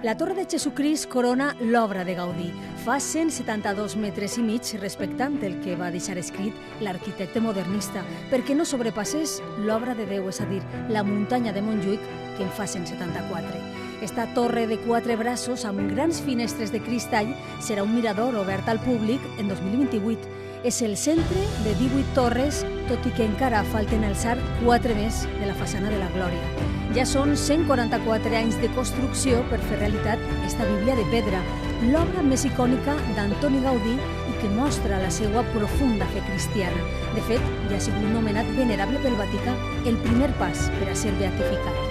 La Torre de Jesucrist corona l'obra de Gaudí. Fa 172 metres i mig respectant el que va deixar escrit l'arquitecte modernista, perquè no sobrepassés l'obra de Déu, és a dir, la muntanya de Montjuïc, que en fa 174. Esta torre de 4 braços amb grans finestres de cristall serà un mirador obert al públic en 2028. És el centre de 18 torres, tot i que encara falten alçar 4 més de la façana de la Glòria. Ja són 144 anys de construcció per fer realitat esta Bíblia de pedra, l'obra més icònica d'Antoni Gaudí i que mostra la seva profunda fe cristiana. De fet, ja ha sigut nomenat venerable pel Vaticà, el primer pas per a ser beatificat.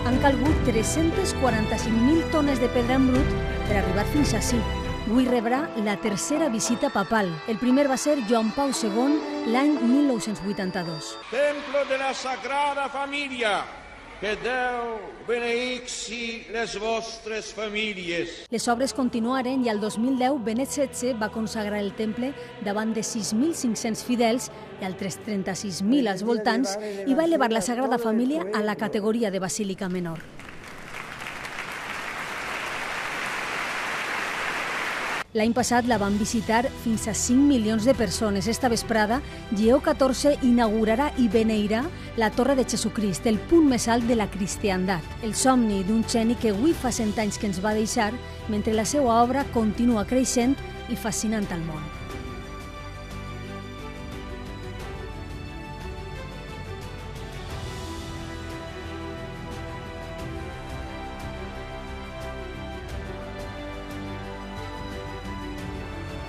Han calgut 345.000 tones de pedra en brut per arribar fins ací. Avui rebrà la tercera visita papal. El primer va ser Joan Pau II l'any 1982. Templo de la Sagrada Família, que Déu beneeixi les vostres famílies. Les obres continuaren i al 2010 Benet XVI va consagrar el temple davant de 6.500 fidels i altres 36.000 als voltants i va elevar la Sagrada Família a la categoria de basílica menor. L'any passat la van visitar fins a 5 milions de persones. Esta vesprada, Lleó XIV inaugurarà i beneirà la Torre de Jesucrist, el punt més alt de la cristiandat. El somni d'un geni que avui fa 100 anys que ens va deixar, mentre la seva obra continua creixent i fascinant al món.